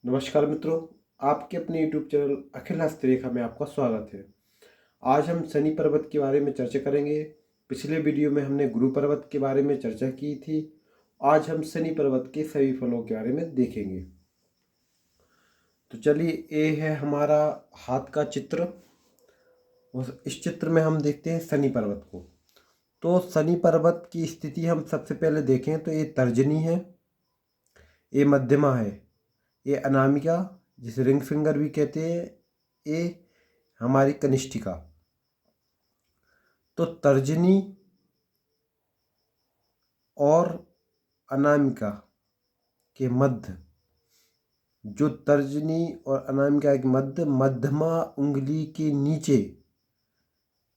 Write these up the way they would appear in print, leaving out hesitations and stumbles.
नमस्कार मित्रों, आपके अपने YouTube चैनल अखिल हस्तरेखा में आपका स्वागत है। आज हम शनि पर्वत के बारे में चर्चा करेंगे। पिछले वीडियो में हमने गुरु पर्वत के बारे में चर्चा की थी। आज हम शनि पर्वत के सभी फलों के बारे में देखेंगे। तो चलिए, ये है हमारा हाथ का चित्र। इस चित्र में हम देखते हैं शनि पर्वत को। तो शनि पर्वत की स्थिति हम सबसे पहले देखें तो ये तर्जनी है, ये मध्यमा है, ये अनामिका जिसे रिंग फिंगर भी कहते हैं, ये हमारी कनिष्ठिका। तो तर्जनी और अनामिका के मध्य, जो तर्जनी और अनामिका के मध्य मध्यमा उंगली के नीचे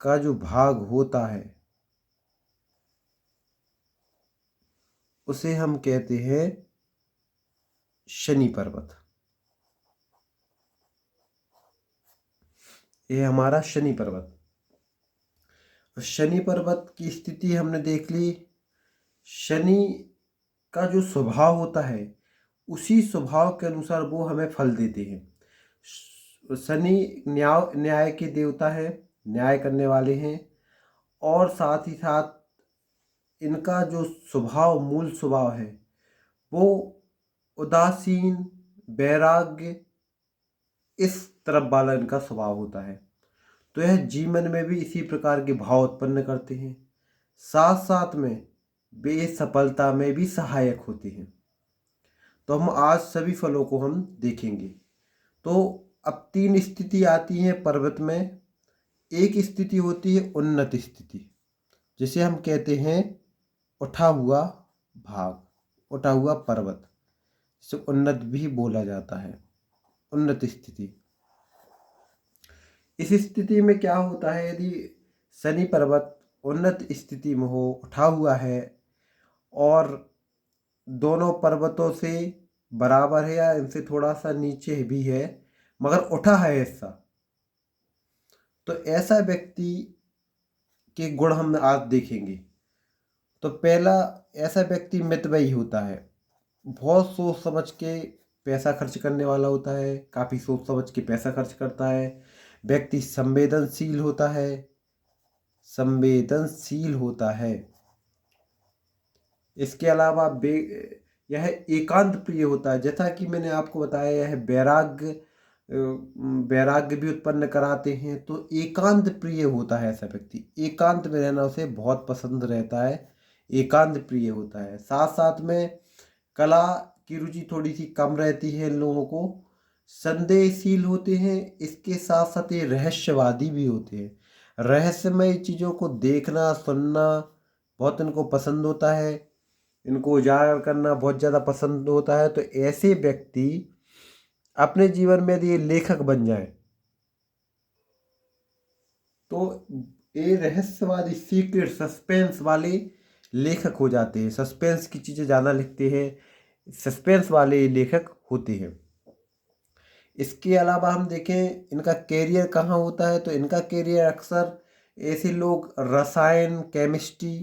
का जो भाग होता है उसे हम कहते हैं शनि पर्वत। ये हमारा शनि पर्वत। शनि पर्वत की स्थिति हमने देख ली। शनि का जो स्वभाव होता है उसी स्वभाव के अनुसार वो हमें फल देते हैं। शनि न्याय के देवता है, न्याय करने वाले हैं, और साथ ही साथ इनका जो स्वभाव, मूल स्वभाव है वो उदासीन, वैराग्य, इस तरफ वाला इनका स्वभाव होता है। तो यह जीवन में भी इसी प्रकार के भाव उत्पन्न करते हैं। साथ साथ में वे सफलता में भी सहायक होते हैं। तो हम आज सभी फलों को हम देखेंगे। तो अब 3 स्थिति आती हैं पर्वत में। एक स्थिति होती है उन्नत स्थिति, जिसे हम कहते हैं उठा हुआ भाग, उठा हुआ पर्वत, जिसे उन्नत भी बोला जाता है, उन्नत स्थिति। इस स्थिति में क्या होता है, यदि शनि पर्वत उन्नत स्थिति में हो, उठा हुआ है और दोनों पर्वतों से बराबर है या इनसे थोड़ा सा नीचे भी है, मगर उठा है ऐसा, तो ऐसा व्यक्ति के गुण हम आज देखेंगे। तो पहला, ऐसा व्यक्ति मितव्ययी होता है, बहुत सोच समझ के पैसा खर्च करने वाला होता है, काफ़ी सोच समझ के पैसा खर्च करता है। व्यक्ति संवेदनशील होता है, संवेदनशील होता है। इसके अलावा यह एकांत प्रिय होता है, जैसा कि मैंने आपको बताया, यह वैराग्य भी उत्पन्न कराते हैं। तो एकांत प्रिय होता है ऐसा व्यक्ति, एकांत में रहना उसे बहुत पसंद रहता है, एकांत प्रिय होता है। साथ साथ में कला की रुचि थोड़ी सी कम रहती है इन लोगों को। संदेहशील होते हैं, इसके साथ साथ ये रहस्यवादी भी होते हैं। रहस्यमय चीज़ों को देखना, सुनना बहुत इनको पसंद होता है, इनको उजागर करना बहुत ज़्यादा पसंद होता है। तो ऐसे व्यक्ति अपने जीवन में यदि ये लेखक बन जाए तो ये रहस्यवादी, सीक्रेट, सस्पेंस वाले लेखक हो जाते हैं। सस्पेंस की चीज़ें ज़्यादा लिखते हैं, सस्पेंस वाले लेखक होते हैं। इसके अलावा हम देखें इनका कैरियर कहाँ होता है, तो इनका कैरियर अक्सर ऐसे लोग रसायन, केमिस्ट्री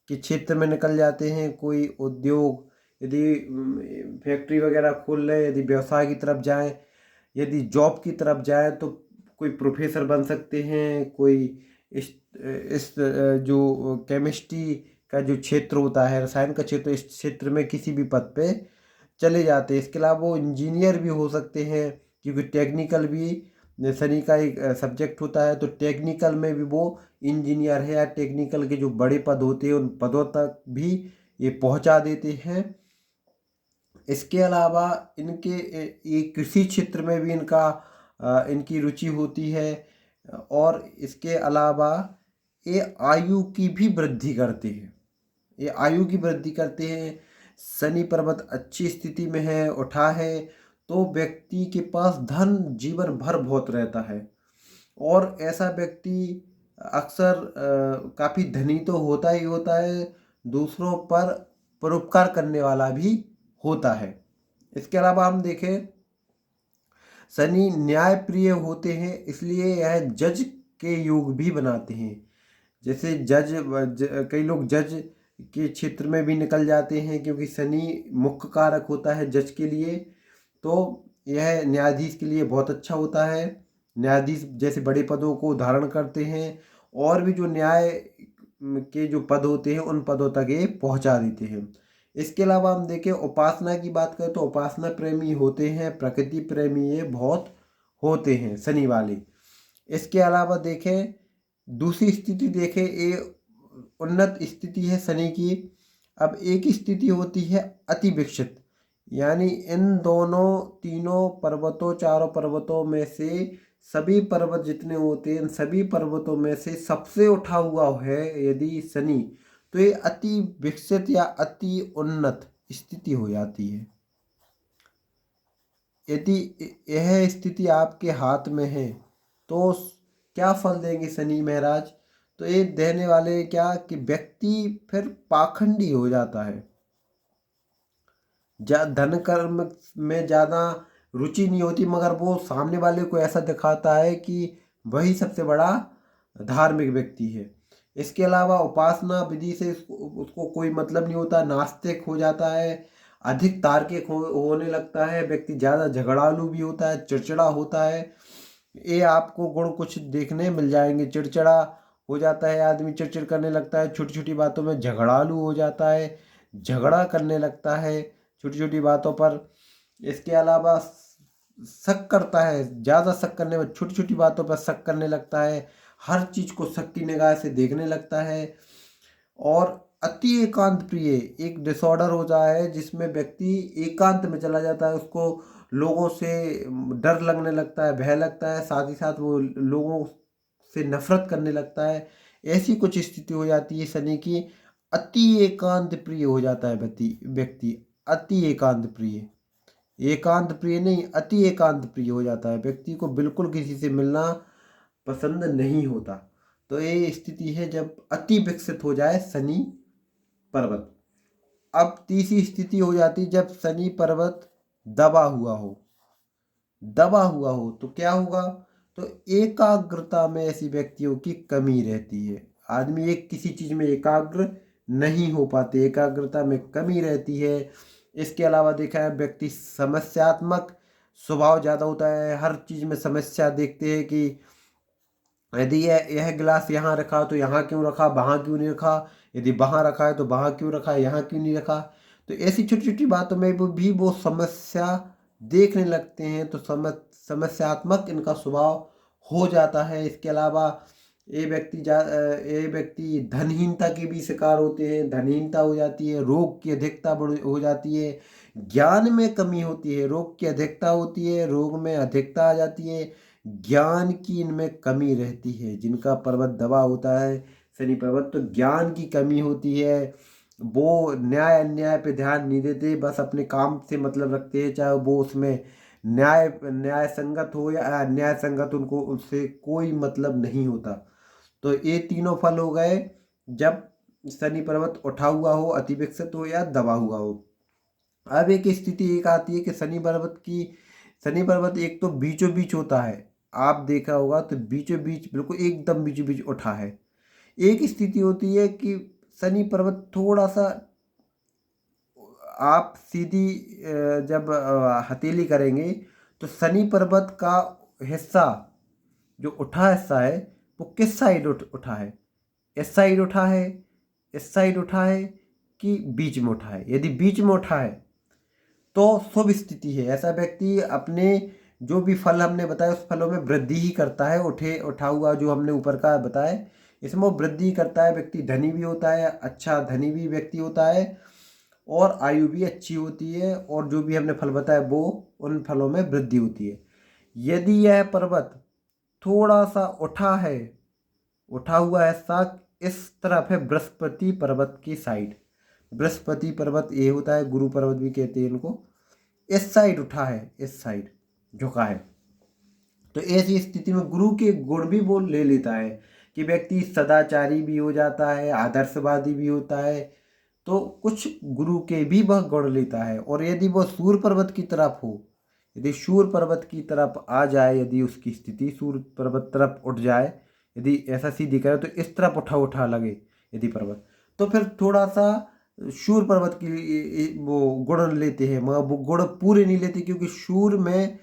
के क्षेत्र में निकल जाते हैं। कोई उद्योग, यदि फैक्ट्री वगैरह खोल रहे, यदि व्यवसाय की तरफ जाएं, यदि जॉब की तरफ जाएं, तो कोई प्रोफेसर बन सकते हैं। कोई इस जो केमिस्ट्री का जो क्षेत्र होता है, रसायन का क्षेत्र, इस क्षेत्र में किसी भी पद पे चले जाते हैं। इसके अलावा वो इंजीनियर भी हो सकते हैं, क्योंकि टेक्निकल भी शनि का एक सब्जेक्ट होता है। तो टेक्निकल में भी वो इंजीनियर है, या टेक्निकल के जो बड़े पद होते हैं उन पदों तक भी ये पहुंचा देते हैं। इसके अलावा इनके ये कृषि क्षेत्र में भी इनकी रुचि होती है। और इसके अलावा ये आयु की भी वृद्धि करते हैं, ये आयु की वृद्धि करते हैं। शनि पर्वत अच्छी स्थिति में है, उठा है, तो व्यक्ति के पास धन जीवन भर बहुत रहता है। और ऐसा व्यक्ति अक्सर काफ़ी धनी तो होता ही होता है, दूसरों पर परोपकार करने वाला भी होता है। इसके अलावा हम देखें, शनि न्याय प्रिय होते हैं, इसलिए यह जज के योग भी बनाते हैं। जैसे कई लोग जज के क्षेत्र में भी निकल जाते हैं, क्योंकि शनि मुख्य कारक होता है जज के लिए। तो यह न्यायाधीश के लिए बहुत अच्छा होता है। न्यायाधीश जैसे बड़े पदों को धारण करते हैं और भी जो न्याय के जो पद होते हैं उन पदों तक ये पहुंचा देते हैं। इसके अलावा हम देखें उपासना की बात करें तो उपासना प्रेमी होते हैं, प्रकृति प्रेमी ये बहुत होते हैं शनि वाले। इसके अलावा देखें दूसरी स्थिति देखें, ये उन्नत स्थिति है शनि की। अब एक स्थिति होती है अति विकसित, यानी इन दोनों तीनों पर्वतों चारों पर्वतों में से सभी पर्वत जितने होते हैं इन सभी पर्वतों में से सबसे उठा हुआ है यदि शनि, तो ये अति विकसित या अति उन्नत स्थिति हो जाती है। यदि यह स्थिति आपके हाथ में है तो क्या फल देंगे शनि महाराज? तो ये देने वाले क्या कि व्यक्ति फिर पाखंडी हो जाता है, धन कर्म में ज़्यादा रुचि नहीं होती, मगर वो सामने वाले को ऐसा दिखाता है कि वही सबसे बड़ा धार्मिक व्यक्ति है। इसके अलावा उपासना विधि से उसको कोई मतलब नहीं होता, नास्तिक हो जाता है, अधिक तार्किक होने लगता है, व्यक्ति ज़्यादा झगड़ालू भी होता है, चिड़चिड़ा होता है। ये आपको गुण कुछ देखने मिल जाएंगे। चिड़चिड़ा हो जाता है आदमी, चिड़चिड़ करने लगता है, छोटी छोटी बातों में झगड़ालू हो जाता है, झगड़ा करने लगता है छोटी छोटी बातों पर। इसके अलावा शक करता है, ज़्यादा शक करने में छोटी छोटी बातों पर शक करने लगता है, हर चीज़ को शक की निगाह से देखने लगता है। और अति एकांत प्रिय एक डिसऑर्डर होता है जिसमें व्यक्ति एकांत में चला जाता है, उसको लोगों से डर लगने लगता है, भय लगता है, साथ ही साथ वो लोगों से नफरत करने लगता है। ऐसी कुछ स्थिति हो जाती है शनि की। अति एकांत प्रिय हो जाता है व्यक्ति अति एकांत प्रिय, एकांत प्रिय नहीं अति एकांत प्रिय हो जाता है, व्यक्ति को बिल्कुल किसी से मिलना पसंद नहीं होता। तो ये स्थिति है जब अति विकसित हो जाए शनि पर्वत। अब तीसरी स्थिति हो जाती जब शनि पर्वत दबा हुआ हो। दबा हुआ हो तो क्या होगा? तो एकाग्रता में ऐसी व्यक्तियों की कमी रहती है, आदमी एक किसी चीज में एकाग्र नहीं हो पाते, एकाग्रता में कमी रहती है। इसके अलावा देखा है व्यक्ति समस्यात्मक स्वभाव ज़्यादा होता है, हर चीज़ में समस्या देखते हैं कि यदि यह गिलास यहाँ रखा तो यहाँ क्यों रखा, वहाँ क्यों नहीं रखा, यदि वहाँ रखा है तो वहाँ क्यों रखा, यहाँ क्यों नहीं रखा। तो ऐसी छोटी छोटी बातों में वो समस्या देखने लगते हैं, तो समस्यात्मक इनका स्वभाव हो जाता है। इसके अलावा ये व्यक्ति धनहीनता के भी शिकार होते हैं, धनहीनता हो जाती है, रोग की अधिकता हो जाती है, ज्ञान में कमी होती है, रोग की अधिकता होती है, रोग में अधिकता आ जाती है, ज्ञान की इनमें कमी रहती है। जिनका पर्वत दबा होता है शनि पर्वत, तो ज्ञान की कमी होती है, वो न्याय अन्याय पे ध्यान नहीं देते, बस अपने काम से मतलब रखते हैं, चाहे वो उसमें न्याय संगत हो या अन्याय संगत, उनको उससे कोई मतलब नहीं होता। तो ये तीनों फल हो गए जब शनि पर्वत उठा हुआ हो, अति विकसित हो या दबा हुआ हो। अब एक स्थिति एक आती है कि शनि पर्वत एक तो बीचों बीच होता है, आप देखा होगा तो बीचों बीच बिल्कुल एकदम बीचों बीच उठा है। एक स्थिति होती है कि शनि पर्वत थोड़ा सा आप सीधी जब हथेली करेंगे तो शनि पर्वत का हिस्सा जो उठा हिस्सा है वो किस साइड उठा है? इस साइड उठा है, इस साइड उठा है कि बीच में उठा है? यदि बीच में उठा है तो शुभ स्थिति है, ऐसा व्यक्ति अपने जो भी फल हमने बताया उस फलों में वृद्धि ही करता है। उठा हुआ जो हमने ऊपर का बताया इसमें वो वृद्धि करता है, व्यक्ति धनी भी होता है, अच्छा धनी भी व्यक्ति होता है, और आयु भी अच्छी होती है, और जो भी हमने फल बताया वो उन फलों में वृद्धि होती है। यदि यह पर्वत थोड़ा सा उठा है, उठा हुआ हिस्सा इस तरफ है बृहस्पति पर्वत की साइड, बृहस्पति पर्वत ये होता है, गुरु पर्वत भी कहते हैं इनको, इस साइड उठा है, इस साइड झुका है, तो ऐसी स्थिति में गुरु के गुण भी वो ले लेता है कि व्यक्ति सदाचारी भी हो जाता है, आदर्शवादी भी होता है, तो कुछ गुरु के भी वह गुण लेता है। और यदि वह सूर्य पर्वत की तरफ हो, यदि सूर्य पर्वत की तरफ आ जाए, यदि उसकी स्थिति सूर्य पर्वत तरफ उठ जाए, यदि ऐसा सीधी करे तो इस तरफ उठा उठा लगे यदि पर्वत, तो फिर थोड़ा सा शूर पर्वत की वो गुण लेते हैं, मगर वो गुण पूरे नहीं लेते, क्योंकि शूर में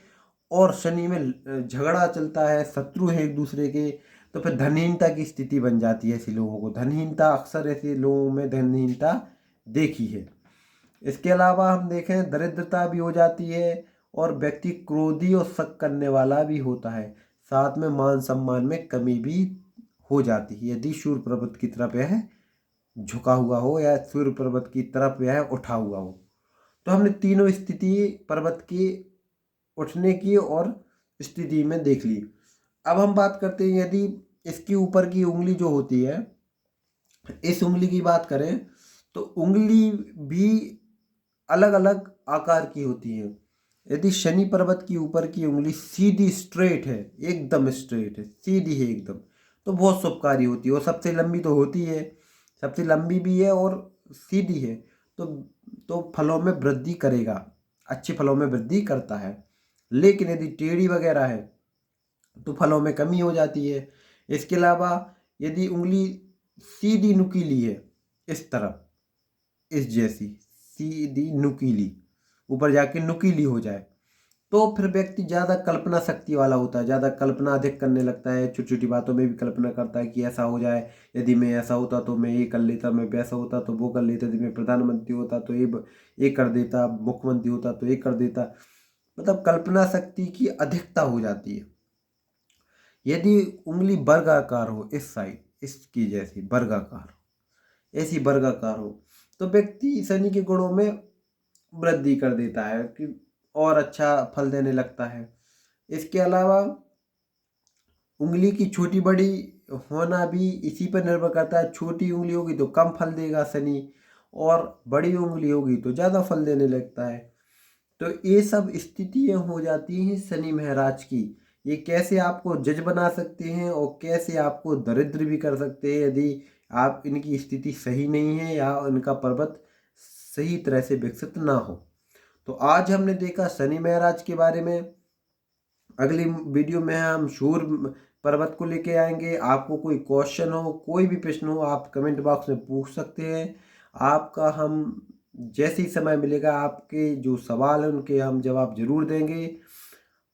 और शनि में झगड़ा चलता है, शत्रु है एक दूसरे के। तो फिर धनहीनता की स्थिति बन जाती है ऐसे लोगों को। धनहीनता अक्सर ऐसे लोगों में धनहीनता देखी है। इसके अलावा हम देखें, दरिद्रता भी हो जाती है, और व्यक्ति क्रोधी और शक करने वाला भी होता है। साथ में मान सम्मान में कमी भी हो जाती है यदि सूर्य पर्वत की तरफ यह झुका हुआ हो या सूर्य पर्वत की तरफ यह उठा हुआ हो। तो हमने तीनों स्थिति पर्वत की उठने की और स्थिति में देख ली। अब हम बात करते हैं, यदि इसकी ऊपर की उंगली जो होती है, इस उंगली की बात करें, तो उंगली भी अलग अलग आकार की होती है। यदि शनि पर्वत की ऊपर की उंगली सीधी स्ट्रेट है, एकदम स्ट्रेट है, सीधी है एकदम, तो बहुत शुभकारी होती है। और सबसे लंबी तो होती है, सबसे लंबी भी है और सीधी है, तो फलों में वृद्धि करेगा, अच्छे फलों में वृद्धि करता है। लेकिन यदि टेढ़ी वगैरह है तो फलों में कमी हो जाती है। इसके अलावा यदि उंगली सीधी नुकीली है, इस तरफ, इस जैसी सीधी नुकीली, ऊपर जाके नुकीली हो जाए, तो फिर व्यक्ति ज़्यादा कल्पना शक्ति वाला होता है, ज़्यादा कल्पना अधिक करने लगता है। छोटी छोटी बातों में भी कल्पना करता है कि ऐसा हो जाए, यदि मैं ऐसा होता तो मैं ये कर लेता, मैं वैसा होता तो वो कर लेता, यदि मैं प्रधानमंत्री होता तो ये कर देता, मुख्यमंत्री होता तो ये कर देता। मतलब कल्पना शक्ति की अधिकता हो जाती है। यदि उंगली वर्गाकार हो, इस साइड इसकी जैसी वर्गाकार, ऐसी वर्गाकार हो, तो व्यक्ति शनि के गुणों में वृद्धि कर देता है कि और अच्छा फल देने लगता है। इसके अलावा उंगली की छोटी बड़ी होना भी इसी पर निर्भर करता है। छोटी उंगली होगी तो कम फल देगा शनि, और बड़ी उंगली होगी तो ज़्यादा फल देने लगता है। तो ये सब स्थितियाँ हो जाती हैं शनि महाराज की। ये कैसे आपको जज बना सकते हैं और कैसे आपको दरिद्र भी कर सकते हैं यदि आप इनकी स्थिति सही नहीं है या इनका पर्वत सही तरह से विकसित ना हो। तो आज हमने देखा शनि महाराज के बारे में। अगली वीडियो में हम सूर्य पर्वत को लेके आएंगे। आपको कोई क्वेश्चन हो, कोई भी प्रश्न हो, आप कमेंट बॉक्स में पूछ सकते हैं। आपका हम जैसे ही समय मिलेगा, आपके जो सवाल हैं उनके हम जवाब जरूर देंगे।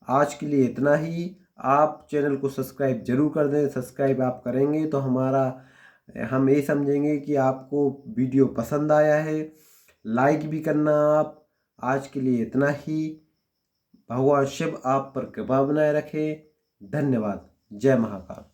आज के लिए इतना ही। आप चैनल को सब्सक्राइब जरूर कर दें। सब्सक्राइब आप करेंगे तो हम ये समझेंगे कि आपको वीडियो पसंद आया है। लाइक भी करना आप। आज के लिए इतना ही। भगवान शिव आप पर कृपा बनाए रखे। धन्यवाद। जय महाकाल।